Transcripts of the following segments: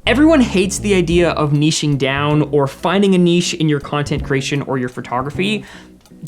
Everyone hates the idea of niching down or finding a niche in your content creation or your photography,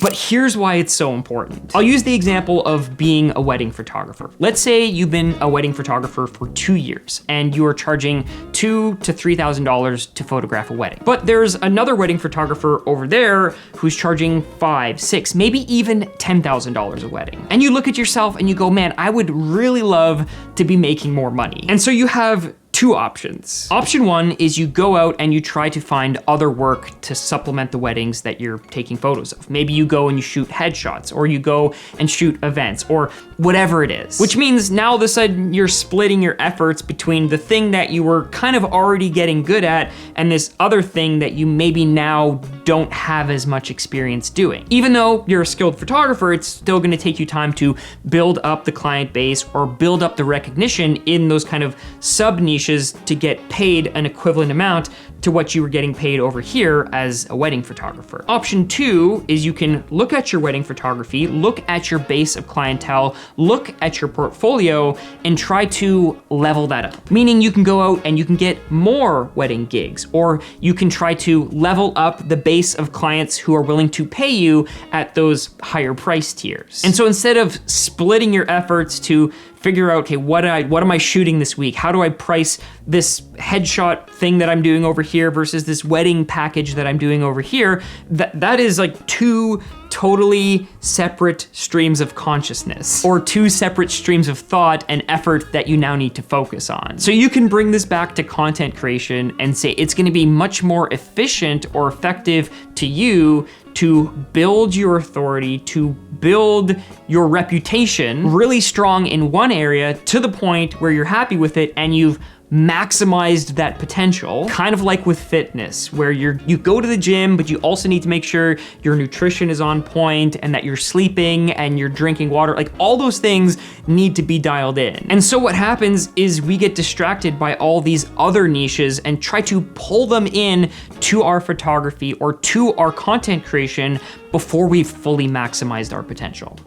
but here's why it's so important. I'll use the example of being a wedding photographer. Let's say you've been a wedding photographer for 2 years and you are charging $2,000 to $3,000 to photograph a wedding. But there's another wedding photographer over there who's charging $5,000, $6,000, maybe even $10,000 a wedding. And you look at yourself and you go, man, I would really love to be making more money. And so you have two options. Option one is you go out and you try to find other work to supplement the weddings that you're taking photos of. Maybe you go and you shoot headshots, or you go and shoot events, or whatever it is. Which means now all of a sudden you're splitting your efforts between the thing that you were kind of already getting good at and this other thing that you maybe now don't have as much experience doing. Even though you're a skilled photographer, it's still gonna take you time to build up the client base or build up the recognition in those kind of sub niches to get paid an equivalent amount to what you were getting paid over here as a wedding photographer. Option two is you can look at your wedding photography, look at your base of clientele, look at your portfolio, and try to level that up. Meaning you can go out and you can get more wedding gigs, or you can try to level up the base of clients who are willing to pay you at those higher price tiers. And so instead of splitting your efforts to figure out, okay, what am I shooting this week? How do I price this headshot thing that I'm doing over here versus this wedding package that I'm doing over here? That is like two totally separate streams of consciousness, or two separate streams of thought and effort that you now need to focus on. So you can bring this back to content creation and say it's gonna be much more efficient or effective to you to build your authority, to build your reputation really strong in one area to the point where you're happy with it and you've maximized that potential. Kind of like with fitness, where you go to the gym, but you also need to make sure your nutrition is on point and that you're sleeping and you're drinking water. Like, all those things need to be dialed in. And so what happens is we get distracted by all these other niches and try to pull them in to our photography or to our content creation before we've fully maximized our potential.